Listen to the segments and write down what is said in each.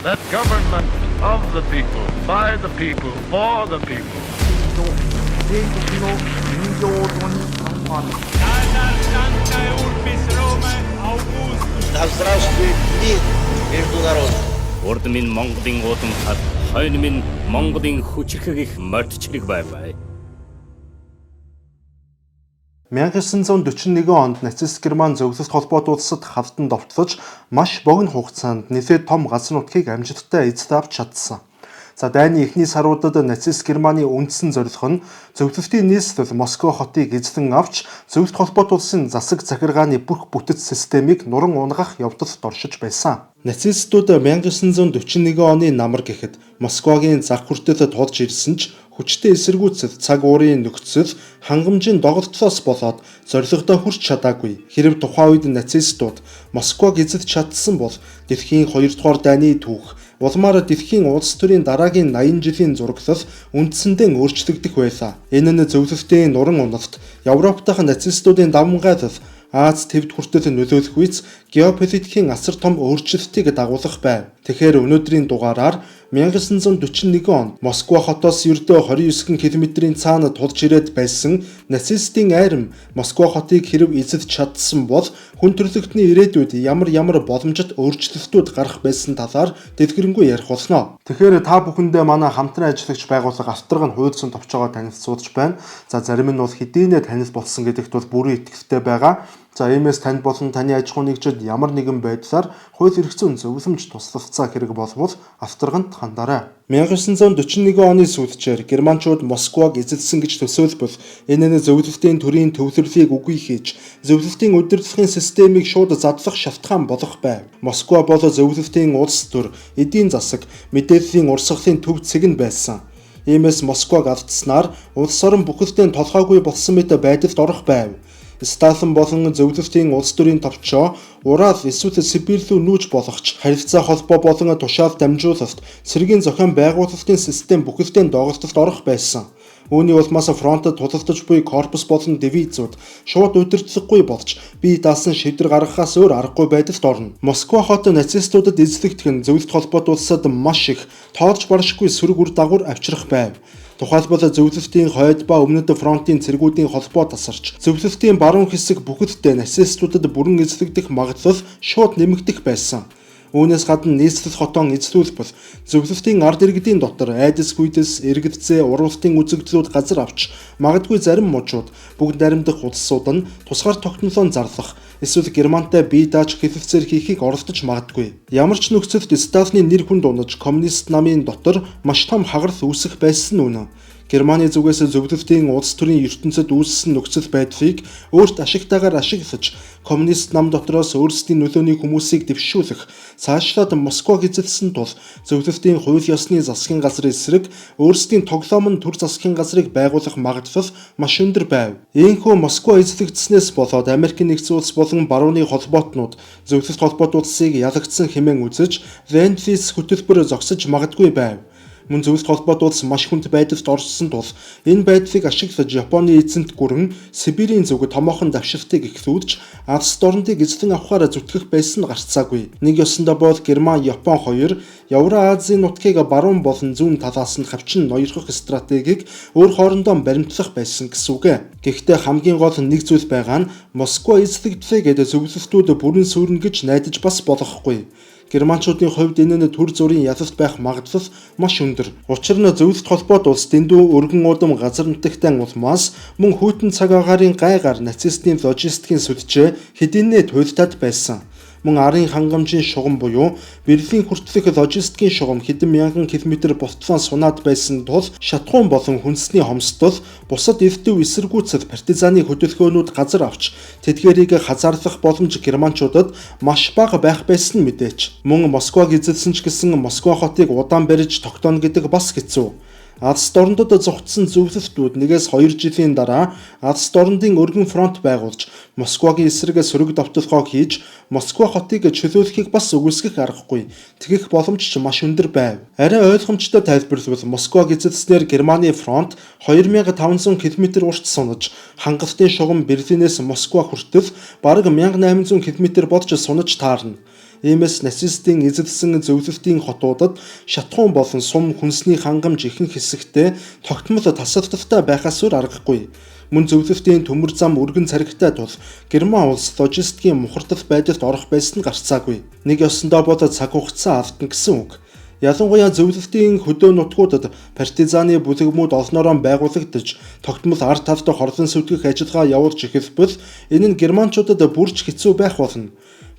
That government of the people, by the people, for the people. Да здравствует мир между народами. Урд минь Монголын уудам хад, хойно минь Монголын хүчрхэг их мордчлог байваа. 1941 онд нацист Герман зөвлөлт холбоот улсад хавтан довтлож маш богино хугацаанд нэлээд том газар нутгийг амжилттай эзэд авч чадсан. За дайны эхний саруудад нацист Германы үндсэн зорилго нь зөвлөлтийн нийслэл Москва хотыг эзлэн авч зөвлөлт холбоот улсын засаг захиргааны бүх бүтэц системийг нуран унгах явдалд оршиж байсан. Нацистууд 1941 оны намар гэхэд Москвагийн зах хүртэл тулж ирсэн ч хүчтэй эсэргүүцэл цаг уурын нөхцөл хангамжийн доголдолоос болоод зорилгодоо хүрч чадаагүй. Хэрэв тухайн үед нацистууд Москваг эзэж чадсан бол дэлхийн 2 дугаар дайны түүх улмаар дэлхийн улс төрийн дараагийн 80 жилийн зураглал үндсэндээ өөрчлөгдөх байлаа. Энэ нь зөвлөлтийн нуран уналт Европ дахь нацистуудын давмгайлал Аз твд хүртэл нөлөөлөх үйц геополитикийн асар том өөрчлөлтийг дагуулах байв. Тэгэхээр өнөөдрийн дугаараар 1941 онд Москва хотоос ердөө 29 км-ийн цаана тулж ирээд байсан нацистийн айрам Москва хотыг хэрэв эзэж чадсан бол хүн төрлөختний ирээдүйд ямар боломжит өөрчлөлтүүд гарах байсан талаар дэлгэрэнгүй ярих болно. Тэгэхээр та бүхэндээ манай хамтран ажиллагч байгууллага Авторгын хуульцсан товчоогоо танилцуулж байна. За зарим нь бол хэдийнэ танил болсон гэдэгт бол бүрэн итгэлтэй байгаа. За иймээс танд болон таны аж ахуйн нэгжид ямар нэгэн байдлаар хууль эрх зүйн зөвлөмж туслалцаа хэрэг болвол Авторганд хандаарай. 1941 оны сүүлчээр германчууд Москваг эзэлсэн гэж төсөөлбөл энэ нь зөвлөлтийн төрийн төвлөрлийг үгүй хийж зөвлөлтийн удирдлагын системийг шууд задлах шалтгаан болох байв. Москва бол зөвлөлтийн улс төр, эдийн засаг, мэдээллийн урсгалын төв цэг нь байсан. Иймээс Москваг алдснаар улс орон бүхэлдээ толгойгүй болсон мэт байдалд орох байв. Сталин болон зөвлөлтийн улс төрийн товчоо Урал эсвэл Сибирь рүү нүүж болохч харилцаа холбоо болон тушаал дамжуулалт цэргийн зохион байгуулалтын систем бүхэлдээ доголдолд орох байсан. Үүний улмаас фронтод тулалдаж буй корпус болон дивизиуд шууд удирдлаггүй болж бие даасан шийдвэр гаргахаас өөр аргагүй байдалд орно. Москва хот нацистуудад эзлэгдэх нь зөвлөлт холбоот улсад маш их тоолж баршгүй сөрөг үр дагавар авчрах байв. Тухайлбал зөвлөлтийн хойд ба өмнөд фронтын цэргүүдийн холбоо тасарч зөвлөлтийн баруун хэсэг бүхэлдээ нацистуудад бүрэн эзлэгдэх магадлал шууд нэмэгдэх байсан. Үүнээс гадна нийслэл хотон эзлүүлбэл зөвлөлтийн ард иргэдийн дотор айдас гүйдэс, эргэлзээ, урвалтын үзэгдлүүд газар авч магадгүй зарим мужууд бүгд наримдах улсууд нь тусгаар тогтнолоо зарлах эсвэл Германтай бие дааж хэлэлцээр хийхийг оролдож магадгүй. Ямар ч нөхцөлд Сталины нэр хүнд унаж коммунист намын дотор маш том хагарал үүсэх байсан нь үнэн. Германы зүгээс зөвлөлтийн улс төрийн ертөнцид үүссэн нөхцөл байдлыг өөрт ашигтайгаар ашиглаж коммунист нам дотроос өөрсдийн нөлөөний хүмүүсийг дэвшүүлэх цаашлаад Москваг эзэлсэн тул зөвлөлтийн хууль ёсны засгийн газрын эсрэг өөрсдийн тоглоомн төр засгийн газрыг байгуулах магадлал маш өндөр байв. Ийхүү Москва эзлэгдснээс болоод Америкийн нэгдсэн улс болон барууны холбоотнууд зөвлөлт холбоот улсыг ялагдсан хэмээн үзэж Лэнд-лиз хөтөлбөр зогсож магадгүй байв. Мөн зөвлөлт холбоот улс маш хүнд байдалд орсон тул энэ байдлыг ашиглаж Японы эзэнт гүрэн Сибирийн зүг томоохон давшилтыг эхлүүлж Алс дорнодыг эзлэн авахаар зүтгэх байсан гарцаагүй. Нэг ёсондоо бол Герман, Япон хоёр Евразийн нутгийг баруун болон зүүн талаас нь хавчин ноёрхох стратегийг өөр хоорондоо баримтлах байсан гэсэн үг. Гэхдээ хамгийн гол нэг зүйл байгаа нь Москва эзлэгдлээ гэдэг зөвлөлтүүд бүрэн сүрнэ гэж найдаж бас болохгүй. Германчуудын хувьд энэ нь төр зүрийн ялалт байх магадлал маш өндөр. Учир нь зөвлөлт холбоот улс дэндүү өргөн удам газар нутагтай улмаас мөн хүйтэн цаг агаарын гайгаар нацистийн логистикийн сүлжээ хэдийнэ туйлтаад байсан. Мөн арын хангамжийн шугам буюу Берлин хүртэлх логистикийн шугам хэдэн мянган километр болтлон сунаад байсан тул шатхуун болон хүнсний хомсдол бусад эрдэв эсэргүүцэл партизаны хөдөлгөөнүүд газар авч тэдгээрийг хазаарлах боломж германчуудад маш бага байх байсан мэдээч. Мөн Москваг эзэлсэн ч гэсэн Москва хотыг удаан барьж тогтооно гэдэг бас хэцүү. Алс дорнодод зогтсон зөвлөлтүүд 1-2 жилийн дараа Алс дорнодын өргөн фронт байгуулж Москвагийн эсрэг сөрөг давталгаа хийж Москва хотыг чөлөөлөхийг бас үгүйсгэх аргагүй. Тэгэх боломж ч маш өндөр байв. Арай ойлгомжтой тайлбарлавал Москваг эзэлснээр Германы фронт 2500 км урт сунаж хангалтын шугам Берлинээс Москва хүртэл бараг 1800 км болж сунаж таарна. Иймээс нацистийн эзэлсэн зөвлөлтийн хотуудад шатхуун болон сум хүнсний хангамж ихэнх хэсэгтээ тогтмол тасалдалтай байхаас өөр аргагүй. Мөн зөвлөлтийн төмөр зам өргөн царигтай тул Герман улс логистикийн мухардал байдалд орох байсан нь гарцаагүй. Нэг ёсондоо бол цаг хугацаа алдна гэсэн үг. Ялангуяа зөвлөлтийн хөдөө нутгуудад партизаны бүлэгмүүд олноороо байгуулагдаж тогтмол ард талд хорлон сүтгэх ажиллагаа явуулж эхэлбэл энэ нь германчуудад бүрч хэцүү байх болно.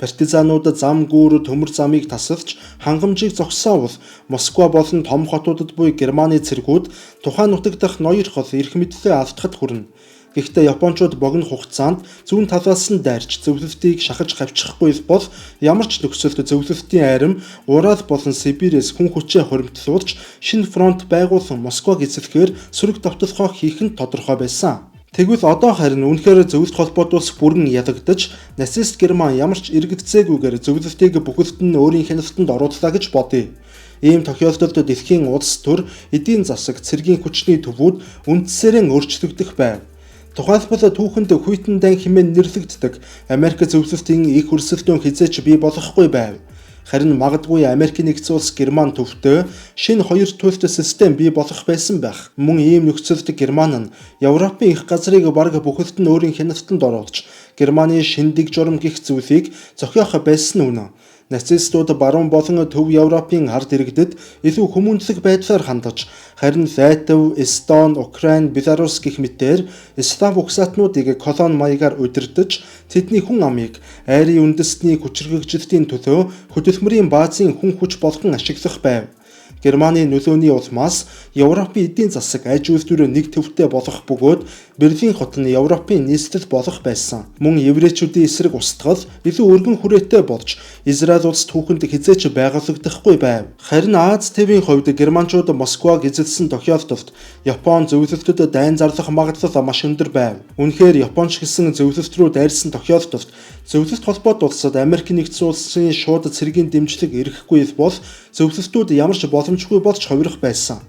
Партизанууд зам гүүр төмөр замыг тасалж хангамжийг зогсоовол Москва болон том хотуудад буй Германы цэргүүд тухайн нутаг дахь ноёр хол эрх мэдлээ алдахад хүрнэ. Гэхдээ Япончууд богино хугацаанд зүүн талаас нь дайрч зөвлөлтийг шахаж хавчихгүй бол ямар ч нөхцөлд зөвлөлтийн айрам Урал болон Сибирээс хүн хүчээ хоримтлуулж шинэ фронт байгуулсан Москваг эзлэхээр сөрөг давталгаа хийх нь тодорхой байсан. Тэгвэл одоо харин үнэхээр зөвлөлт холбоотуулах бүрэн ялагдаж нацист Герман ямар ч эргэлзээгүйгээр зөвлөлтийг бүхэлд нь өөрийн хяналтанд орууллаа гэж бодъё. Ийм тохиолдолд дэлхийн улс төр, эдийн засаг, цэргийн хүчний төвүүд үндсээрээ өөрчлөгдөх байв. Тухайлбал түүхэнд Хүйтэн дайн хэмээн нэрлэгддэг Америк зөвлөлтийн их өрсөлдөөн хизээч бий болохгүй байв. Харин магадгүй Америкийн нэгдсэн улс Герман төвтэй шинэ хоёр туйлт систем бий болох байсан байх. Мөн ийм нөхцөлд Герман нь Европын их газрыг бараг бүхэлд нь өөрийн хяналтанд оруулж Германы шиндэг журам гих зүйлийг зохиох байсан үнэ. Нацистууд баруун болон төв Европын ард иргэдэд илүү хүмүүнлэг байдлаар хандаж, харин Латв, Эстон, Украин, Беларус гэх мэтээр слав угсаатнуудыг колон маягаар удирдах, тэдний хүн амыг айрын үндэстний хүчирхэгжилтийн төлөө хөдөлмөрийн баазын хүн хүч болгон ашиглах байв. Германы нөлөөний улмаас Европын эдийн засаг аж үйлдвэр нэг төвтэй болох бөгөөд Берлин хот нь Европын нийслэл болох байсан. Мөн еврейчүүдийн эсрэг устгал илүү өргөн хүрээтэй болж Израиль улс түүхэнд хизээч байгуулагдахгүй байв. Харин Аз тэвийн хувьд германчууд Москваг эзэлсэн тохиолдолд Япон зөвлөлтөд дайн зарлах магадлал маш өндөр байв. Үнэхээр Японч гэсэн зөвлөлт рүү дайрсан тохиолдолд зөвлөлт холбоот улсад Америк нэгдсэн улсын шууд цэргийн дэмжлэг ирэхгүй бол зөвлөлтүүд ямар ч боломжгүй болж хувирах байсан.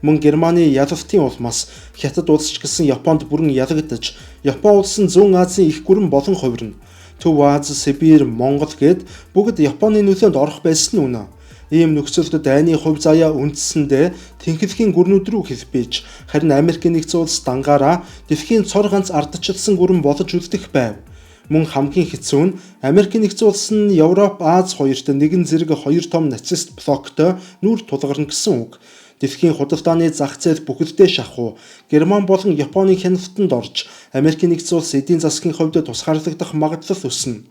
Мөн Германы ялалтын улмаас Хятад улс ч гэсэн Японд бүрэн ялагдаж, Япон улс нь Зүүн Азийн их гүрэн болон хувирна. Төв Аз, Сибирь, Монгол гээд бүгд Японы нөлөөнд орох байсан нь үнэ. Ийм нөхцөлд дайны хувь заяа үндсэндээ тэнхлэхийн гүрнүүд рүү хэлбэж, харин Америкийн нэгдсэн улс дангаараа дэлхийн цор ганц ардчилсан гүрэн болж үлдэх байв. Мөн хамгийн хэцүү нь Америкийн нэгдсэн улс нь Европ, Аз хоёрт нэгэн зэрэг хоёр том нацист блоктой нүур тулгарна гэсэн үг. Дэлхийн худалдааны зах зээл бүхэлдээ шахуу Герман болон Японы хяналтанд орж Америкийн нэгдсэн улс эдийн засгийн хувьд тусгаарлагдах магадлал өснө.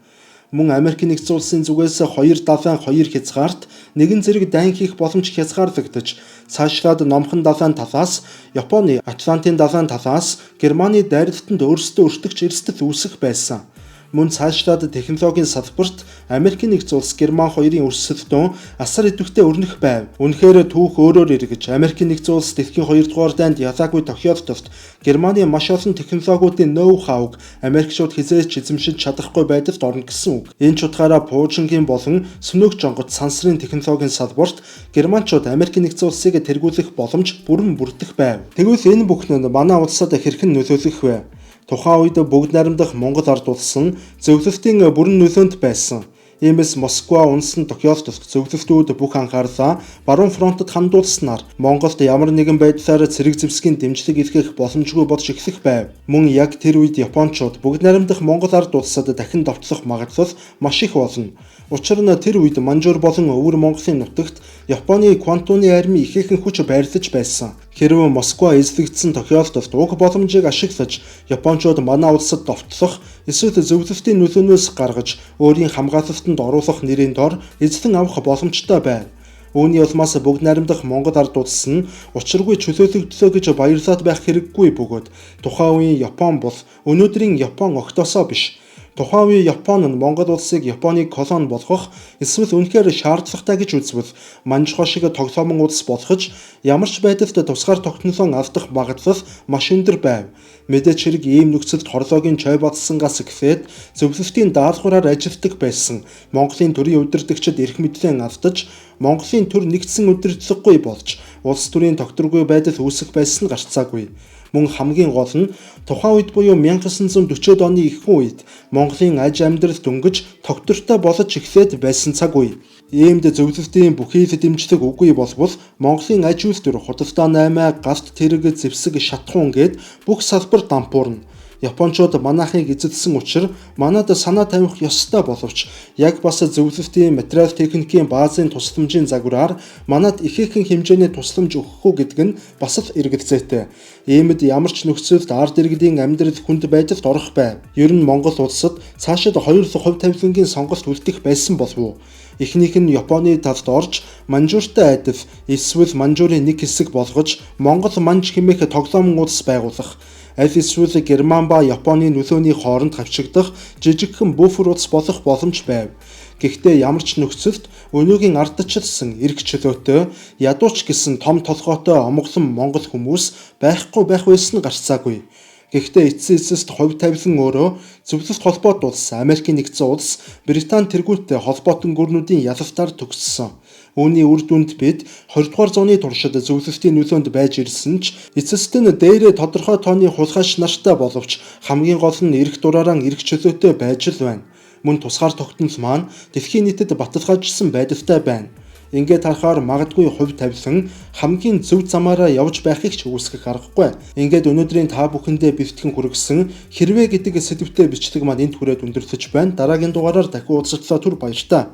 Мөн Америкийн нэгдсэн улсын зүгээс хоёр далайн хоёр хязгаарт нэгэн зэрэг дайн хийх боломж хязгаарлагдаж, цаашлаад номхон далайн талаас Японы, Атлантын далайн талаас Германы дайралтанд өөрсдөө өртөгч эрсдэл үүсэх байсан. Мөн цаашлаад технологийн салбарт Америкийн нэгдсэн улс Герман хоёрын өрсөлдөөн асар идэвхтэй өрнөх байв. Үнэхээр түүх өөрөөр эргэж Америкийн нэгдсэн улс дэлхийн 2 дугаар дайнд ялаагүй тохиолдолд Германы маш олон технологиудын ноу-хауг Америкчууд хизээж эзэмшиж чадахгүй байдалд орно гэсэн үг. Энэ ч утгаараа пуужингийн болон сүнөг жонгод сансрын технологийн салбарт Германчууд Америкийн нэгдсэн улсыг тэргүүлэх боломж бүрэн бүрдэх байв. Тэгвэл энэ бүхэн нь манай улсад хэрхэн нөлөөлөх вэ? Тухайн үед бүгд найрамдах Монгол ард улс нь зөвлөлтийн бүрэн нөлөөнд байсан. Иймээс Москва унсан тохиолдолд зөвлөлтүүд бүх анхаарлаа баруун фронтод хандуулснаар Монголд ямар нэгэн байдлаар цэрэг зэвсгийн дэмжлэг илгээх боломжгүй болж эхлэх байв. Мөн яг тэр үед Япончууд бүгд найрамдах Монгол ард улсад дахин давтлах магадлал маш их болно. Учир нь тэр үед Манжуур болон Өвөр Монголын нутагт Японы квантуны армийн ихээхэн хүч байрлаж байсан. Хэрвээ Москва эзлэгдсэн тохиолдолд уг боломжийг ашиглаж Япончууд манай улсад довтлох эсвэл зөвлөлтийн нөлөөнөөс гаргаж өөрийн хамгаалалтанд оруулах нэрийн дор эзлэн авах боломжтой байв. Үүний улмаас бүгд найрамдах Монгол ард улс нь учиргүй чөлөөлөгдлөө гэж баярлаад байх хэрэггүй бөгөөд тухайн үеийн Япон бол өнөөдрийн Япон огтосоо биш. Тухайн үеийн Япон нь Монгол улсыг Японы колони болгох эсвэл үнэхээр шаардлагатай гэж үзвэл манжхоо шиг тоглоомын улс болгож ямар ч байдалд тусгаар тогтнолоо алдах магадлал маш өндөр байв. Мэдээж хэрэг ийм нөхцөлд хорлоогийн чой батсангаас гэхэд зөвлөлтийн даалгавраар ажилтдаг байсан Монголын төрийн удирдагчид эрх мэдлээ алдаж Монголын төр нэгдсэн удирдлаггүй болж улс төрийн тогтворгүй байдал үүсэх байсан гарцаагүй. Мөн хамгийн гол нь тухайн үед буюу 1940-од оны ихэнх үед Монголын аж амьдрал дөнгөж тогтвортой болж эхлээд байсан цаг үе. Иймд зөвлөлтийн бүхийд дэмждэг үгүй болбол Монголын аж үйлдвэр худалдаа 8 галт тэрэг зэвсэг шатхуун гээд бүх салбар дампуурна. Япончууд манайхыг эзэлсэн учраас манад санаа тавих ёстой боловч яг бас зөвлөлтийн материал техникийн баазын тусламжийн загвараар манад ихээхэн хэмжээний тусламж өгөх үү гэдэг нь бас л эргэлзээтэй. Иймд ямар ч нөхцөлд ард иргэдийн амьдрал хүнд байдалд орох байв. Ер нь Монгол улсад цаашид хоёр хувь тавилангийн сонголт үлдэх байсан болов уу? Эхнийх нь Японы талд орж манжууртай адил эсвэл манжуурын нэг хэсэг болгож Монгол манж хэмээх тоглоомын улс байгуулах. Аль эсвэл Герман ба Японы нөлөөний хооронд хавчигдах жижигхэн буфер улс болох боломж байв. Гэхдээ ямар ч нөхцөлд өнөөгийн ардчилсан эрх чөлөөтэй ядууч гэсэн том толгойтой омглон монгол хүмүүс байхгүй байх байсан гарцаагүй. Гэхдээ эцсийн эцэст хувь тавилан өөрөө зөвлөлт холбоот улс, Америкийн нэгдсэн улс, Британи тэргүүттэй холбоотон гүрнүүдийн ялалтаар төгссөн. Үүний үр дүнд бид 20 дугаар зууны туршид зөвлөлтийн нөлөөнд байж ирсэн ч эцэст нь дээрээ тодорхой тооны хулгайч нартай боловч хамгийн гол нь эрх дураараа эрх чөлөөтэй байж л байна. Мөн тусгаар тогтнол маань дэлхийн нийтэд баталгаажсан байдалтай байна. Ингээд харахаар магадгүй хувь тавилан хамгийн зөв замаараа явж байхыг ч үүсгэх аргагүй. Ингээд өнөөдрийн та бүхэндээ бэлтгэн хүргэсэн хэрвээ гэдэг сэдвтэй бичлэг маань энд хүрээд өндөрлөж байна. Дараагийн дугаараар дахин уулзтлаа түр баярлалаа.